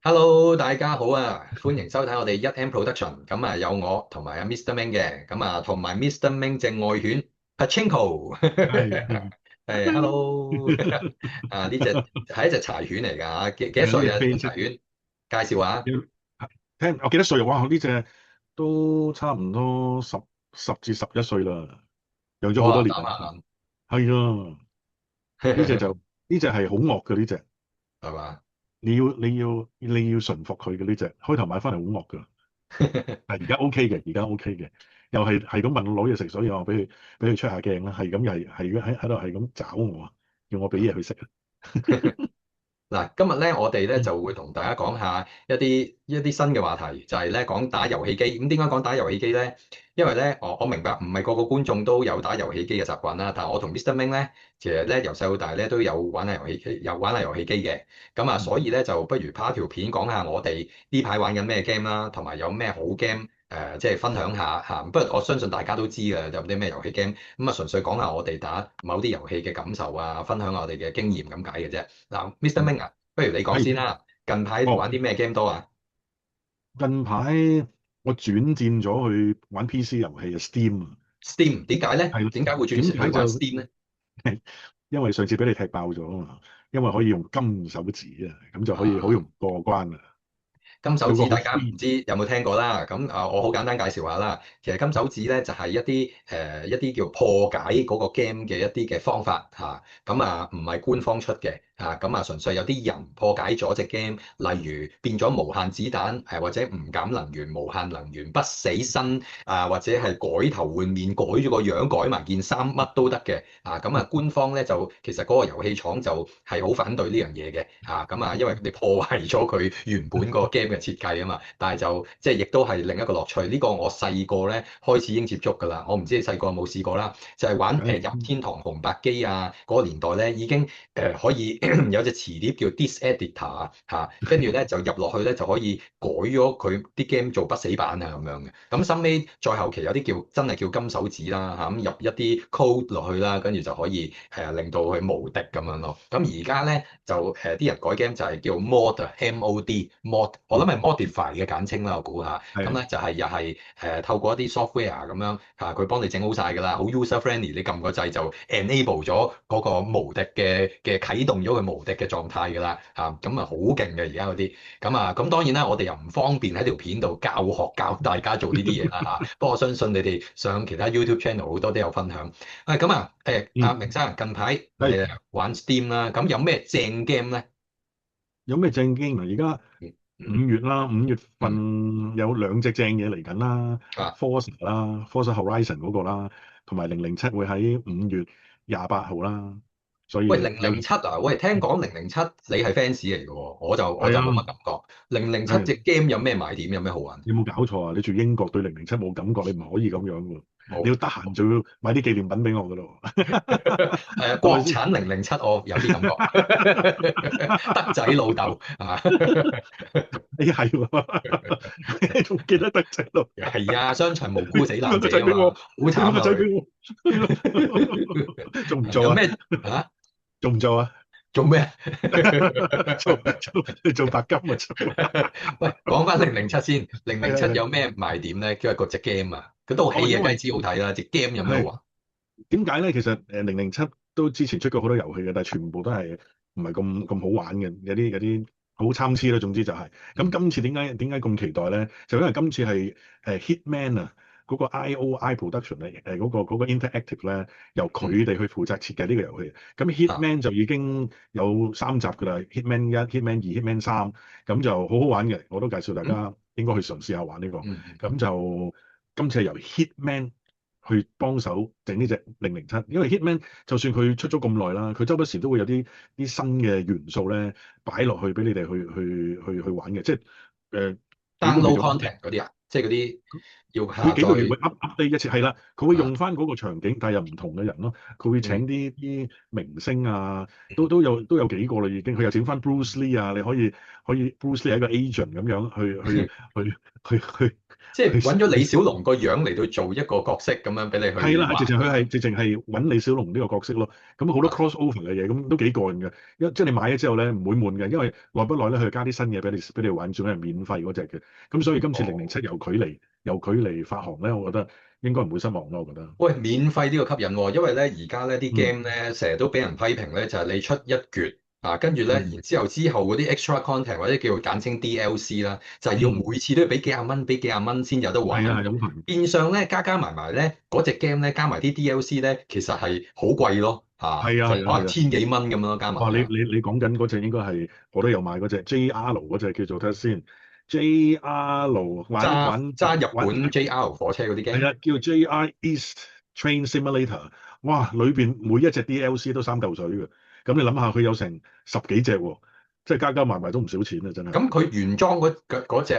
Hello，大家好啊！歡迎收睇我哋1M Production。咁啊，有我同埋阿 Mr. Ming 嘅，咁啊，同埋 Mr. Ming 隻愛犬 Pachinko。係係係，Hello。啊，呢隻係一隻柴犬嚟㗎嚇，幾多係呢歲啊？呢隻啡色，隻柴犬介紹下。聽我幾多歲？哇！呢隻都差唔多十至11歲啦，養咗好多哇，年啦。眨下眼。係啊，呢隻就呢隻係好惡嘅呢隻，係嘛？你要馴服佢嘅呢隻。開頭買翻嚟好惡㗎，但係而家 OK 嘅，而家 OK 嘅。又係咁問我攞嘢食，所以我俾佢出下鏡啦。係咁又係喺度係咁找我，叫我俾嘢佢食啊。嗱，今日咧，我哋咧嗯就會同大家講下一啲新嘅話題，就係咧講打遊戲機。咁點解講打遊戲機咧？因為咧，我明白唔係個個觀眾都有打遊戲機嘅習慣啦。但係我同 Mr. Ming 咧，其實咧由細到大咧都有玩下遊戲機，有玩下遊戲機嘅。咁啊，嗯所以咧就不如拍一條片講下我哋呢排玩緊咩 game 啦，同埋有咩好 game 即係分享下嚇。不過我相信大家都知嘅，有啲咩遊戲 game。咁啊，純粹講下我哋打某啲遊戲嘅感受啊，分享下我哋嘅經驗咁解嘅啫。嗱，Mr. 嗯，Ming 啊，不如你講先係啦。近排哦。玩啲咩 game 多啊？近排我轉戰咗去玩 PC 遊戲啊，Steam 啊。Steam 點解咧？係啦。點解會轉去玩 點解就 Steam 咧？因為上次俾你踢爆咗啊嘛，因為可以用金手指啊，咁就可以好容啊，易過關啊。金手有個好 指大家唔 free。知有冇聽過啦，咁啊我好簡單介紹下啦。其實金手指咧就係一啲叫破解嗰個 game 嘅一啲嘅方法嚇，咁啊唔係官方出嘅嚇，咁啊純粹有啲人破解咗隻 game，例如變咗無限子彈，或者唔減能源、無限能源、不死身啊，或者係改頭換面、改咗個樣、改埋件衫，乜都得嘅啊。咁啊官方咧就其實嗰個遊戲廠就係好反對呢樣嘢嘅嚇，咁啊因為你破壞咗佢原本個 game 嘅設計啊嘛，但係就即係亦都係另一個樂趣。呢個我細個咧開始已經接觸㗎啦。我唔知你細個有冇試過啦，就係玩梗係任天堂紅白機啊嗰個年代咧，已經可以有隻磁碟叫 Disk Editor 啊嚇，跟住咧就入落去咧就可以改咗佢啲 game 做不死版啊咁樣嘅。咁收尾再後期有啲叫真係叫金手指啦嚇，咁入一啲 code 落去啦，跟住就可以令到佢無敵咁樣咯。咁而家咧就啲人改 game 就係叫 mod 啊，MOD mod，我諗係 modify 嘅簡稱啦，我估下。咁係咧就係又係透過一啲 software 咁樣嚇，佢幫你整好晒㗎啦，好 user friendly，你撳個掣就 enable 咗嗰個無敵嘅啟動咗佢無敵嘅狀態㗎啦嚇，咁啊好勁嘅而家嗰啲。咁當然啦，我哋又唔方便喺條片度教學教大家做呢啲嘢啦嚇。不過我相信你哋上其他 YouTube channel 好多都有分享。咁啊阿嗯明生近排係玩 Steam 啦，咁有咩正 game 咧？有咩正經啊？而家嗯嗯5月啦，5月份嗯有2隻正嘢嚟緊啦啊，，Forza 啦，Forza Horizon 嗰個啦，同埋007會喺5月28號啦，所喂，以有零零七啊，喂，聽講零零七你係 fans 嚟嘅喎，我就冇乜係啊。感覺。零零七隻 係。 game 有咩賣點，有咩好玩？你有冇搞錯啊？你住英國對007冇感覺，你唔可以咁樣喎。你冇。要得閒就要買啲紀念品俾我噶咯，係咪先？國產零零七我有啲感覺，德仔老豆啊，你係喎，你仲記得德仔路？係啊，傷殘無辜死俾兩個難者啊嘛，仔俾我，好慘俾兩個啊佢。仔俾我，做唔做啊？有咩啊？做唔做啊？做咩？做白金啊！做喂，講翻零零七先，零零七有係咩賣點咧？因為嗰隻 game 啊，嗰套哦，戲啊，梗係因為知好睇啦，隻 game 有咩好係玩？點解咧？其實007都之前出過好多遊戲嘅，但係全部都係唔係咁好玩嘅，有啲好參差啦。總之就係、咁。嗯今次點解咁期待咧？就因為今次係Hitman 啊，嗰個 IOI Production 咧，嗰個 Interactive 咧，由嗯佢哋去負責設計呢個遊戲。咁 啊 Hitman 就已經有3集㗎啦，Hitman 1、Hitman 2、Hitman 3，咁就好好玩嘅。我都介紹大嗯家應該去嘗試下玩呢個。咁嗯嗯嗯就今次係由 Hitman 去幫手整呢隻007，因為 Hitman 就算佢出咗咁耐啦，佢周不時都會有啲新嘅元素咧擺落去俾你哋去玩嘅，即係如果唔係，download 嘅話，content 嗰啲啊？即係嗰啲要下佢幾個月會 載。update 一次，係啦，佢會啊，用翻嗰個場景，但係又唔同嘅人咯。佢會請嗯，啲明星啊，都有幾個啦已經。佢又整翻 Bruce Lee 啊，你可以 Bruce Lee 係一個 agent 咁樣去即係揾咗李去小龍個樣嚟到做一個角色咁樣俾你係啦，係直去玩咁樣。情佢係直情係揾李小龍呢個角色咯。咁好多 啊，crossover 嘅嘢，咁都幾過癮嘅。即係你買咗之後咧，唔會悶嘅，因為耐不耐咧佢加啲新嘢俾你玩，仲係免費嗰只嘅。咁所以今次007哦。由佢嚟發行咧，我覺得應該唔會失望咯。我覺得，喂，免費呢個吸引喎，因為咧而家咧啲 嗯，game 咧成日都俾人批評咧，就係你出一橛啊，跟住咧，嗯，然之後嗰啲 extra content 或者叫做簡稱 DLC 啦，就係要嗯，每次都要俾幾廿蚊先有得玩。係啊，係咁煩。變相咧加加埋埋咧，嗰隻 game 咧加埋啲 DLC 咧，其實係好貴咯，係啊，係啊，就可能係啊。千幾蚊咁樣咯，加埋哇！你啊。你你講緊嗰只應該係我都有買嗰只 JR 嗰只叫做睇下先，JR 玩玩揸日玩本 JR 火車嗰啲 game。係啊，叫 JR East Train Simulator。哇！裏邊每一隻 DLC 都3嚿水嘅，咁你諗下佢有成十幾隻喎，即係加加埋埋都唔少錢啊！真係。咁佢原裝嗰隻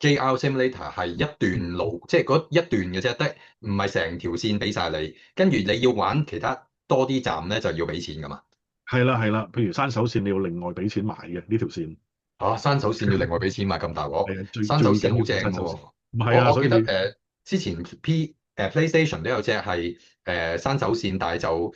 JR Simulator 係一段嗯，路，即係嗰一段嘅啫，得唔係成條線俾晒你。跟住你要玩其他多啲站咧，就要俾錢噶嘛。係啦係啦，譬如山手線你要另外俾錢買嘅呢條線。啊，山手線要另外俾錢買咁大鑊，係啊，最山手最緊要線好正嘅喎。係山手線。唔係啊，我記得所以你之前 PlayStation 都有隻係山手線，但係就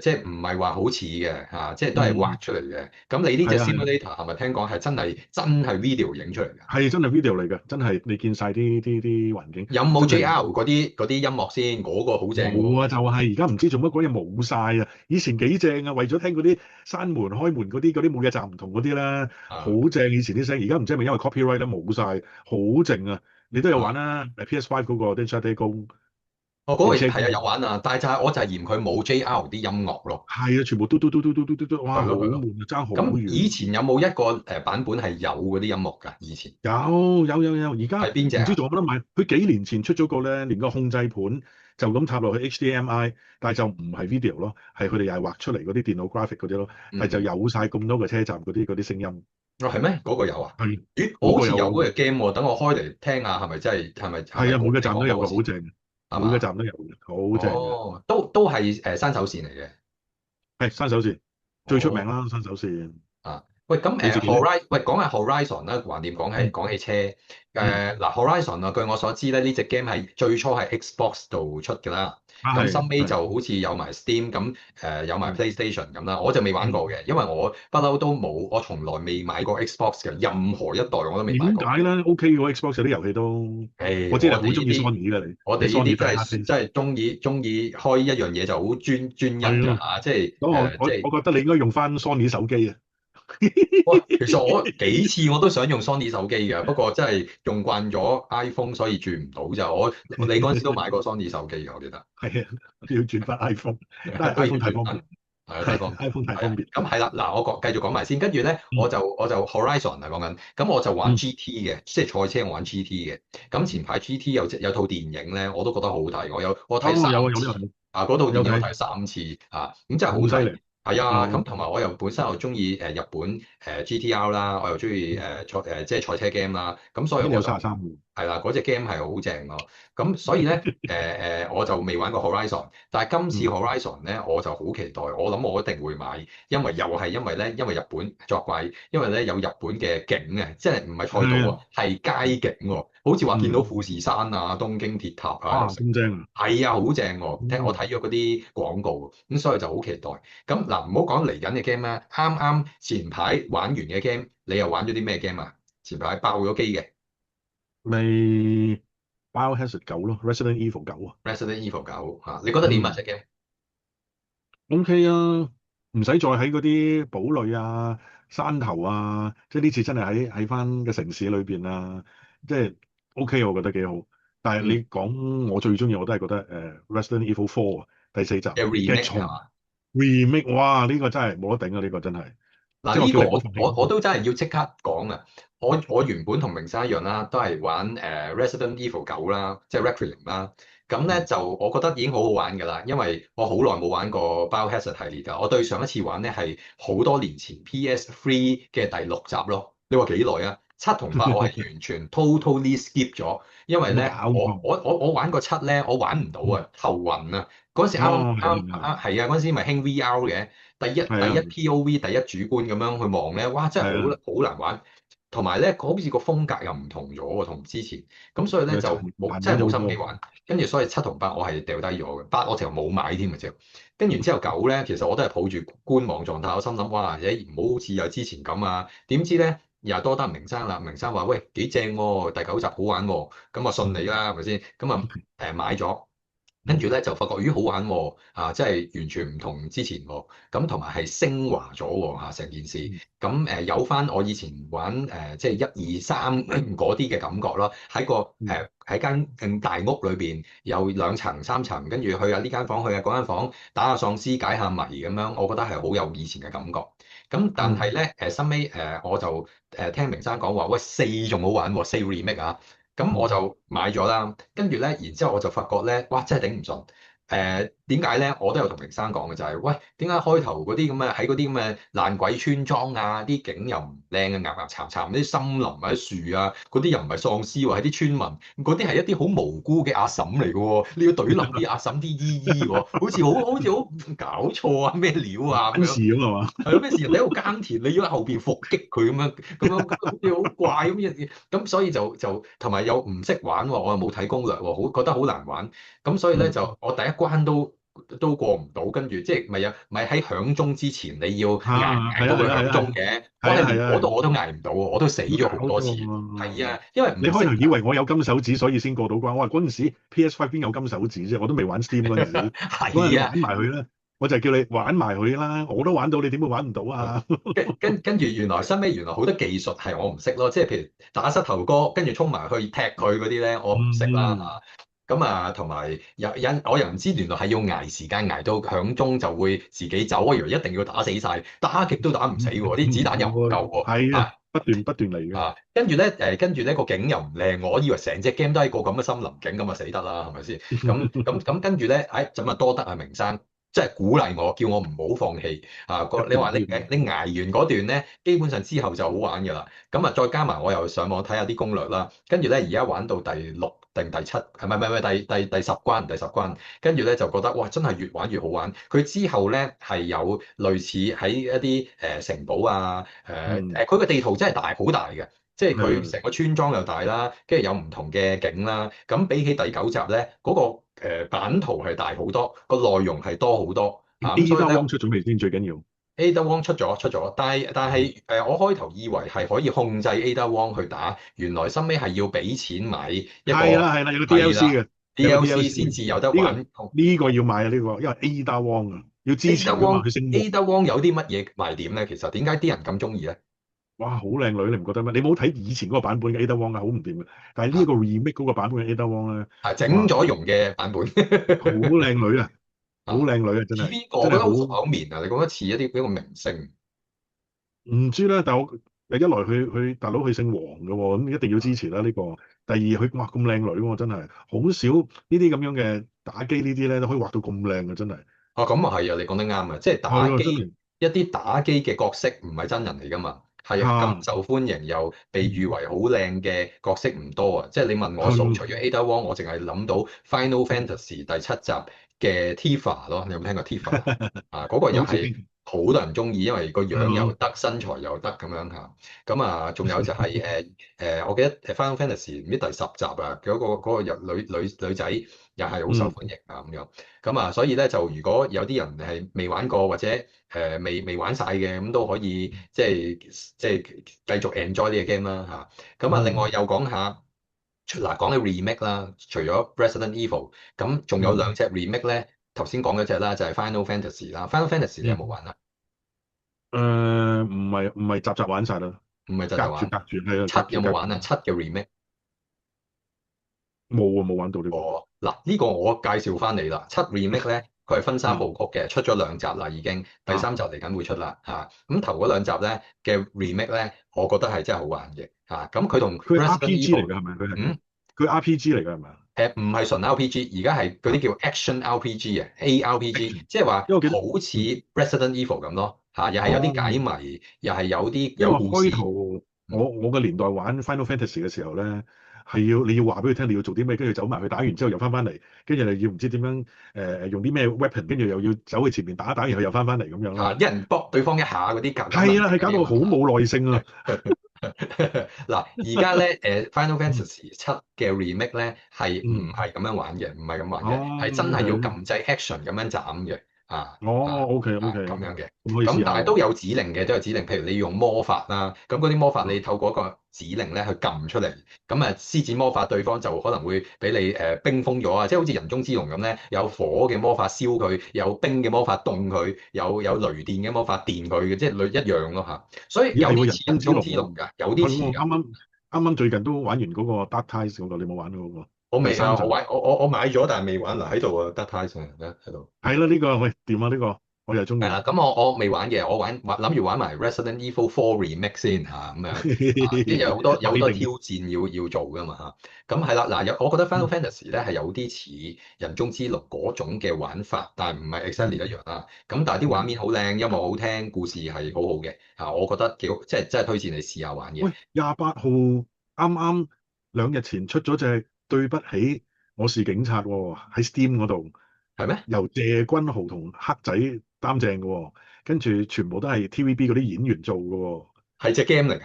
即係唔係話好似嘅嚇，即係都係畫嗯，出嚟嘅。咁你呢隻 係啊係啊。Simulator 係咪聽講係真係 video 影出嚟㗎？係真係 video 嚟嘅，真係你見晒啲環境，有冇 真係 JR 嗰啲音樂先？嗰個好正冇啊！喎。就係而家唔知做乜鬼嘢冇晒啊！以前幾正啊，為咗聽嗰啲閂門開門嗰啲每日站唔同嗰啲咧，好啊正以前啲聲。而家唔知係咪因為 copyright 咧冇晒，好靜啊！你都有玩啊！啦，PS5 嗰個《電車地公》我嗰個係啊電車公有玩啊，但係我就係嫌佢冇 JR 啲音樂咯。係啊，全部嘟嘟嘟嘟嘟嘟嘟嘟，哇！好係咯係咯。悶啊，爭好咁以遠。前有冇一個版本係有嗰啲音樂㗎？以前有，而家唔知係邊隻啊？仲有冇得買？佢幾年前出咗個咧，連個控制盤就咁插落去 HDMI，但係就唔係 video 咯，係佢哋又係畫出嚟嗰啲電腦 graphic 嗰啲咯，係就嗯，有晒咁多個車站嗰啲聲音。哦係咩？嗰個有啊？係咦，我好似有嗰嗰個有個 game 喎，等我開嚟聽下，係咪真係係咪係啊，每個你站都有個好講嗰個先正嘅，每個係嘛？站都有嘅，好正嘅。哦，都係山手線嚟嘅。係山手線最出名哦。啦，山手線。啊，喂，咁你自己咧？喂，講下 Horizon 啦，橫掂講起車，嗯，嗱 Horizon 啊，據我所知咧，呢隻 game 係最初係 Xbox 度出㗎啦，咁收尾就好似有埋 Steam，咁有埋 嗯， PlayStation 咁啦，我就未玩過嗯。嘅，因為我不嬲都冇，我從來未買過 Xbox 嘅，任何一代我都未買過。點解咧？OK 嘅喎，Xbox 有啲遊戲都，我知你我好中意 哋呢啲 Sony 㗎你我哋呢，Sony 啲真 fan 係 hard 真係中意開一樣嘢就好專一係咯。㗎嚇，即係咁我覺得你應該用翻 Sony 手機啊。哇，其實我幾次我都想用 Sony 手機嘅，不過真係用慣咗 iPhone，所以轉唔到咋。你嗰陣時都買過 Sony 手機嘅，我記得。係啊，要轉翻 iPhone，但係都要 iPhone 太轉翻，方便。係啊，太係 方便。iPhone 太係啊，方便。咁係啦，嗱，繼續講埋先，跟住咧，我嗯，就我就 Horizon 係講緊，咁我就玩 嗯，GT 嘅，即係賽車我玩 GT 嘅。咁前排 GT 有套電影咧，我都覺得好睇，我睇三次有有啊，嗰套電有睇，影我睇3次啊，咁真係好睇。咁犀利。係啊，咁哦，同埋我又本身又中意日本GTR 啦，我又中意嗯，即係賽車 game 啦，咁所以咦，你有我就33喎？係啦，嗰隻 game 係好正咯。咁所以咧，我就未玩過 Horizon，但係今次 嗯，Horizon 咧，我就好期待。我諗我一定會買，因為又係因為咧，因為日本作怪，因為咧有日本嘅景啊，即係唔係賽道係啊，喎，係街景喎，好似話見到嗯，富士山啊、東京鐵塔啊，又哇，成。咁正啊。係啊，好正喎！我嗯，睇咗嗰啲廣告，咁所以就好期待。咁嗱，唔好講嚟緊嘅 game 啦，啱啱前排玩完嘅 game，你又玩咗啲咩 game 啊？前排爆咗機嘅 咪 Biohazard 9咯，Resident Evil 9啊。Resident Evil 9嚇，你覺得點啊？嗯隻 game？，OK 啊，唔使再喺嗰啲堡壘啊、山頭啊，即係呢次真係喺翻個城市裏邊啊，即係 OK，我覺得幾好。但係嗯，你講我最中意，我都係覺得Resident Evil 4啊，第四集嘅 嘅 remake 係重 嘛？remake，哇！呢個真係冇得頂啊！呢個真係，嗱，即係我呢個叫你唔好放棄。我都真係要即刻講啊！我原本同明生一樣啦，都係玩Resident Evil 9啦，即係 Requiem 啦。咁咧嗯，就我覺得已經好好玩㗎啦，因為我好耐冇玩過 Biohazard 系列㗎。我對上一次玩咧係好多年前 PS3 嘅第6集咯。你話幾耐啊？ 7同8我係完全 totally skip 咗，因為有冇咧我搞錯？我我我玩過7咧，我玩唔到啊，頭暈啊！嗰陣時啱哦，係啱係啱係啊，嗰陣時咪興 VR 嘅，第一 係啊 POV 第一主觀咁樣去望咧，哇！真係係啊，好難玩，同埋咧好似個風格又唔同咗喎，同之前，咁所以咧誒就殘真係冇忍好多。心機玩，跟住所以7同8我係掉低咗嘅，8我直頭冇買添嘅啫。跟住之後9咧，其實我都係抱住觀望狀態，我心諗哇，唔好好似有之前咁啊，點知咧又多得明生啦，明生話喂幾正喎，第9集好玩喎，咁我信你嗯啦，係咪先？咁啊買咗。跟住嗯咧就發覺咦好玩喎，即係完全唔同之前喎，咁同埋係升華咗喎成件事，嗯咁有翻我以前玩即係1、2、3嗰啲嘅感覺咯，喺個嗯喺間大屋裏邊有2層、3層，跟住去下呢間房，去下嗰間房，打下喪屍解下謎咁樣，我覺得係好有以前嘅感覺。咁但係嗯咧收尾我就聽明生講話，喂4仲好玩喎，4 remake 啊！咁我嗯就買咗啦，跟住咧，然之後我就發覺咧，哇！真係頂唔順。點解咧？我都有同明生講嘅就係、喂，點解開頭嗰啲咁嘅喺嗰啲咁嘅爛鬼村莊啊，啲景又唔靚嘅，岩岩巉巉，啲森林或者樹啊，嗰啲又唔係喪屍喎，係啲村民，嗰啲係一啲好無辜嘅阿嬸嚟嘅喎，你要懟冧啲阿嬸啲姨姨喎，好似好搞錯啊，咩料啊咁關樣。事咁係嘛？係咯，咩事？你喺度耕田，你要喺後邊伏擊佢咁樣好似好怪咁嘅，咁所以就同埋又唔識玩喎，我又冇睇攻略喎，覺得好難玩，咁所以咧嗯就我第一關都過唔到，跟住即係咪喺響鐘之前你要捱到佢響鐘嘅，我係連係啊，嗰度我都捱唔到喎，我都死有冇咗好多次。搞錯係啊，啊？因為你開頭唔識以為我有金手指，所以先過到關。我話嗰陣時 PS5 邊有金手指啫，我都未玩 Steam 嗰陣時。嗰陣係啊。玩埋佢啦，我就叫你玩埋佢啦。我都玩到，你點會玩唔到啊？跟住原來好多技術係我唔識咯，即係譬如打膝頭哥，跟住衝埋去踢佢嗰啲咧，我唔識啦嗯，嚇。咁同埋我又唔知原來係要捱時間捱到響鐘就會自己走，我以為一定要打死晒，打極都打唔死喎，啲子彈又唔夠喎係啊，不斷嚟嘅。跟住咧個景又唔靚，我以為成隻 game 都係個咁嘅森林景，咁啊死得啦，係咪先？咁跟住咧，咁啊多得阿明生，即係鼓勵我，叫我唔好放棄啊！你話你捱完嗰段咧，基本上之後就好玩㗎啦。咁再加埋我又上網睇下啲攻略啦，跟住咧而家玩到第6定第7，唔係第10關，跟住咧就覺得哇真係越玩越好玩。佢之後咧係有類似喺一啲城堡啊，嗯，佢個地圖真係好大嘅。即係佢係成個村莊又大啦，跟住有唔同嘅景啦。咁比起第9集咧，嗰個版圖係大好多，個內容係多好多啊。咁所以 Ada 咧 Wong 出咗未先？最緊要 Ada Wong 出咗，但係我開頭以為係可以控制 Ada Wong 去打，原來收尾係要俾錢買一個係啦，有個 係 DLC 啦 嘅，有個 DLC 先 DLC。至有得呢個玩。呢個要買啊！呢個因為 Ada Wong 啊，要支持 Ada 佢嘛，Wong 佢姓黃。Ada Wong 有啲乜嘢賣點咧？其實點解啲人咁中意咧？哇，好靚女，你唔覺得咩？你冇睇以前嗰個版本嘅 Ada Wong 啊，好唔掂嘅。但係呢一嚇個 remake 嗰個版本嘅 Ada Wong 咧，哇，整咗容嘅版本。好靚女啊，好啊，靚女啊，真係似邊個？我真係好覺得好熟口面啊！你覺得似一個明星？唔知啦。但係我一來佢大佬佢姓黃嘅喎，咁一定要支持啦呢個。第二佢哇咁靚女喎，真係好少呢啲咁樣嘅打機呢啲咧都可以畫到咁靚嘅，真係咁啊係啊，你講得啱啊！即係打係啊，真機係一啲打機嘅角色唔係真人嚟噶嘛，係咁嚇受歡迎又被譽為好靚嘅角色唔多啊！即係你問我數，除係咗 Ada Wong，我淨係諗到 Final Fantasy 第7集嘅 Tifa 咯。你有冇聽過 Tifa 嗰個又係好似邊好多人中意，因為個樣又個得，身材又得咁樣嚇。咁仲有就係我記得Final Fantasy 唔知第10集啊，嗰個女仔又係好受嗯歡迎啊咁樣。所以咧就如果有啲人係未玩過或者未玩晒嘅，咁都可以即係繼續 enjoy 呢個 game 啦嚇。另外嗯又講下講起 remake 啦，除咗 Resident Evil，咁仲有嗯兩隻 remake 咧。頭先講嗰隻啦，就係 Final Fantasy 啦。Final Fantasy 你有冇嗯。玩啊？唔係集集玩晒啦，唔係就隔就玩。住隔住係啊，七隔住隔住有冇玩啊？七嘅 remake。冇啊，冇玩到呢個。哦，嗱呢個我介紹翻你啦。七 remake 咧，佢係分三部啊曲嘅，出咗2集啦已經，第啊三集嚟緊會出啦嚇。咁頭嗰2集咧嘅 remake 咧，我覺得係真係好玩嘅嚇。咁佢同 佢係 Resident RPG 嚟 Evil，㗎係咪？佢係嗯佢 RPG 嚟㗎係咪啊？唔係純 RPG，而家係嗰啲叫 Action RPG 啊，ARPG，即係話因為我記得好似嗯 Resident Evil 咁咯嚇，又係有啲解哦，謎，又係有啲因為有故事。我嘅年代玩 Final Fantasy 嘅時候咧，你要話俾佢聽你要做啲咩，跟住走埋去打完之後又翻嚟，跟住你要唔知點樣用啲咩 weapon，跟住又要走去前面打，然後又翻嚟咁樣嚇，咧。一人搏對方一下嗰啲格打能力係啊，係搞到好嗰啲嘛。冇耐性啊。嗱，而家咧Final 嗯 Fantasy 七嘅 remake 咧係唔嗯，係咁樣玩嘅？唔係咁玩嘅，係真哦係要，OK，撳掣 action 咁樣斬嘅，啊哦啊，OK 啊 OK，咁樣嘅。咁可以試下喎。咁但係都有指令嘅，都有指令。譬如你用魔法啦，咁嗰啲魔法啊你透過一個指令咧去撳出嚟，咁啊施展魔法，對方就可能會俾你冰封咗啊！即係好似人中之龍咁咧，有火嘅魔法燒佢，有冰嘅魔法凍佢，有雷電嘅魔法電佢嘅，即係類一樣咯嚇。所以咦，有係喎，人啲似人中中之龍喎。之龍㗎，有啲係喎，似㗎。啱啱最近都玩完嗰個 Dark Ties 嗰個，你有冇玩嗰個我未啊，第三集？我買咗，但係未玩嗱喺度啊，Dark Ties 喺度。係啦，呢個喂掂啊，呢個我又中意。係啦，咁我未玩嘅，我諗住玩埋 Resident Evil 4 Remake 先嚇，咁樣啊，即係有好多挑擺定。戰要做噶嘛嚇。咁係啦，嗱我覺得 Final 嗯 Fantasy 咧係有啲似人中之龍嗰種嘅玩法，但係唔係 exactly 嗯一樣啦。咁但係啲畫嗯。面好靚，音樂好聽，故事係好好嘅嚇，我覺得幾好，即係真係推薦你試下玩嘅。喂，28號啱啱2日前出咗隻對不起，我是警察喎，喺 Steam 嗰度，係咩？由謝君豪同黑仔擔正嘅喎，跟住全部都係 TVB 嗰啲演員做嘅喎。係隻 game 嚟㗎？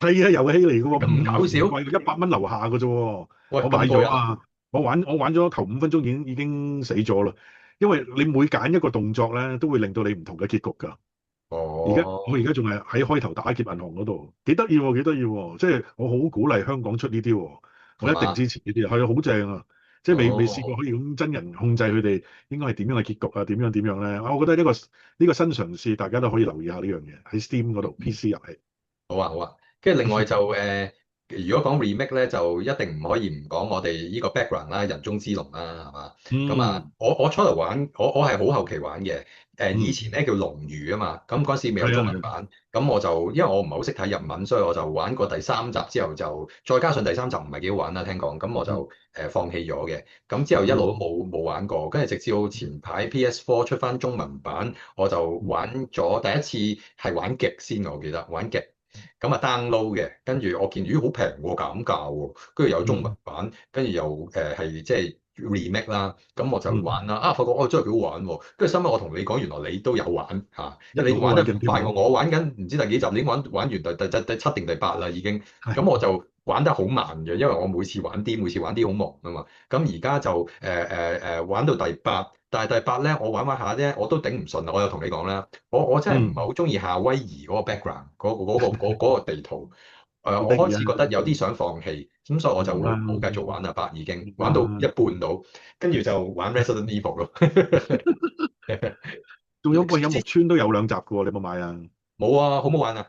係啊，遊戲嚟嘅喎，咁搞笑？唔貴，100蚊樓下嘅啫喎。喂，我買咁過癮？咗啊，我玩咗頭5分鐘已經死咗啦，因為你每揀一個動作咧，都會令到你唔同嘅結局㗎。我而家仲係喺開頭打劫銀行嗰度，幾得意喎，幾得意喎！即係我好鼓勵香港出呢啲喎，我一定係嘛？支持呢啲，係啊，好正啊！即係未試過哦，可以咁真人控制佢哋應該係點樣嘅結局啊？點樣咧？我覺得呢個新嘗試，大家都可以留意下呢樣嘢喺 Steam 嗰度 PC 遊戲。好啊好啊，跟住另外就如果講 remake 咧，就一定唔可以唔講我哋呢個 background 啦，人中之龍啦，係嘛？咁啊，嗯我初頭玩，我係好後期玩嘅。以嗯，前咧叫龍魚啊嘛，咁嗰陣時未有係啊係啊，中文版，咁我就因為我唔係好識睇日文，所以我就玩過第三集之後就，再加上第三集唔係幾好玩啦，聽講，咁我嗯就放棄咗嘅。咁之後一路都嗯冇玩過，跟住直至到前排 PS4 出翻中文版，我就嗯玩咗第一次係玩極先，我記得玩極。咁啊 download 嘅，跟住我見咦好平喎，減價喎，跟住有中文嗯版，跟住又係即係 remake 啦，咁我就嗯，玩啦，發覺真係幾好玩喎，跟住收尾我同你講，原來你都有玩嚇，一路都你玩得玩緊添啊，快過我，玩緊唔知第幾集，你已經玩完第七定第八啦已經，咁係我就玩得好慢嘅，因為我每次玩啲好忙啊嘛，咁而家就玩到第八，但係第八咧我玩下啫，我都頂唔順啦，我有同你講啦。我真係唔係嗯，好中意夏威夷嗰個 background 嗰個地圖，我好得意啊，開始覺得有啲想放棄，咁所以我就冇啦冇繼續玩啦，八已經冇啦，玩到一半到，跟住就玩 Resident Evil 咯。仲有喂有木村都有2集嘅喎，你有冇買啊冇啊，好唔好玩啊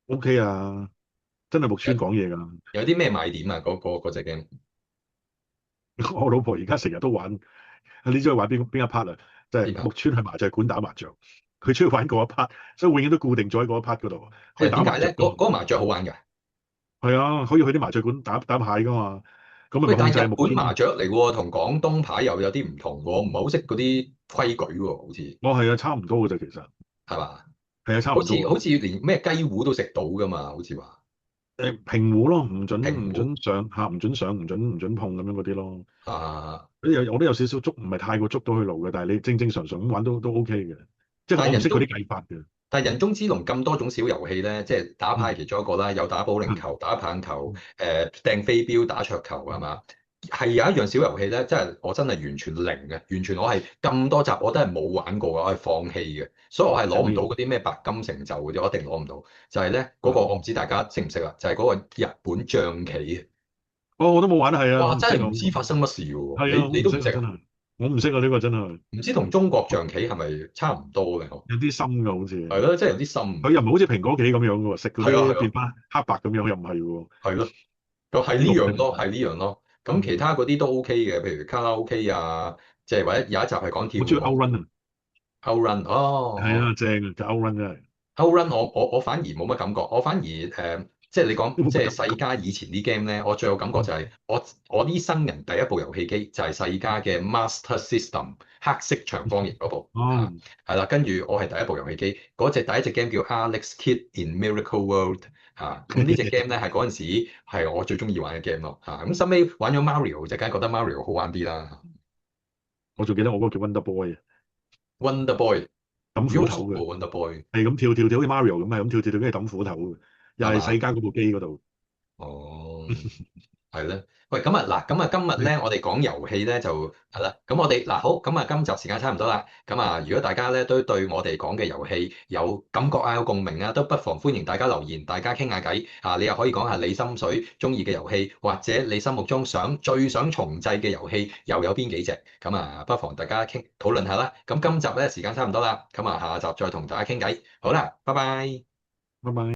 ？？OK 啊，真係木村講嘢㗎。有啲咩賣點啊？嗰隻 game 我老婆而家成日都玩，你中意玩邊一 part 啊？就係邊排？木村喺麻雀館打麻雀，佢中意玩嗰一 part，所以永遠都固定咗喺嗰一 part 嗰度，可以打點解咧？麻雀㗎嘛。嗰個麻雀好玩㗎？係啊，可以去啲麻雀館打牌㗎嘛。咁咪喂，控但係日本制木村咯。麻雀嚟喎，同廣東牌又有啲唔同喎，我唔係好識嗰啲規矩喎，好似我係啊，差唔多嘅啫，其實係嘛？係啊，差唔多啊。好似好似連咩雞糊都食到㗎嘛，好似話平胡咯，唔准唔平糊准上嚇，唔准上，唔准碰咁樣嗰啲咯。啊。我都有少少捉，唔係太過捉到佢路嘅，但係你正正常常咁玩都 OK 嘅。即係但係人中我唔識嗰啲計法嘅。但係人中之龍咁多種小遊戲咧，即係打牌嗯係其中一個啦，有打保齡嗯球、打棒球、嗯掟飛鏢、打桌球係嗯嘛？係有一樣小遊戲咧，真係我真係完全零嘅，完全我係咁多集我都係冇玩過嘅，我係放棄嘅，所以我係攞唔到嗰啲咩白金成就嗰啲，我一定攞唔到。就係咧嗰個我唔知大家識唔識啊，就係嗰個日本象棋啊！我都冇玩，係啊，哇，我唔識啊，真係唔知發生乜事喎！係啊，我唔識啊，你都唔識啊？真係，我唔識啊，呢個真係唔知同中國象棋係咪差唔多嘅？有啲深㗎，好似係咯，真係有啲深。佢又唔係好似蘋果幾咁樣嘅喎，食嗰係啊係啊啲變翻黑白咁樣，又唔係喎，係咯。就係呢綠定樣咯，係呢樣咯。咁其嗯，他嗰啲都 OK 嘅，譬如卡拉 OK 啊，即係或者有一集係講跳我中意 舞 Outrun 啊，Outrun 哦係啊，哦正啊，就 Outrun 真係 Outrun 我反而冇乜感覺，我反而即係你講即係都冇乜感覺。世嘉以前啲 game 咧，我最有感覺就係我呢生人第一部遊戲機就係世嘉嘅 Master System 黑色長方形嗰部哦，係啦，跟住我係第一部遊戲機，嗰隻第一隻 game 叫 Alex Kidd in Miracle World 嚇。咁呢隻 game 咧係嗰陣時係我最中意玩嘅 game 咯嚇。咁收尾玩咗 Mario 就梗係覺得 Mario 好玩啲啦。我仲記得我嗰個叫 Wonder Boy 啊，Wonder Boy 抌斧頭嘅，Yosu Wonder Boy 係咁跳跳跳，好似 Mario 咁，係咁跳跳跳，跟住抌斧頭嘅，又係世係嘛？嘉嗰部機嗰度。哦。係咧，喂，咁啊嗱，咁啊今日咧，我哋講遊戲咧就係啦，咁我哋嗱好，咁啊今集時間差唔多啦，咁啊如果大家咧都對我哋講嘅遊戲有感覺啊、有共鳴啊，都不妨歡迎大家留言，大家傾下偈啊，你又可以講下你心水中意嘅遊戲，或者你心目中最想重製嘅遊戲又有邊幾隻，咁啊不妨大家討論下啦。咁今集咧時間差唔多啦，咁啊下集再同大家傾偈，好啦，拜拜。拜拜。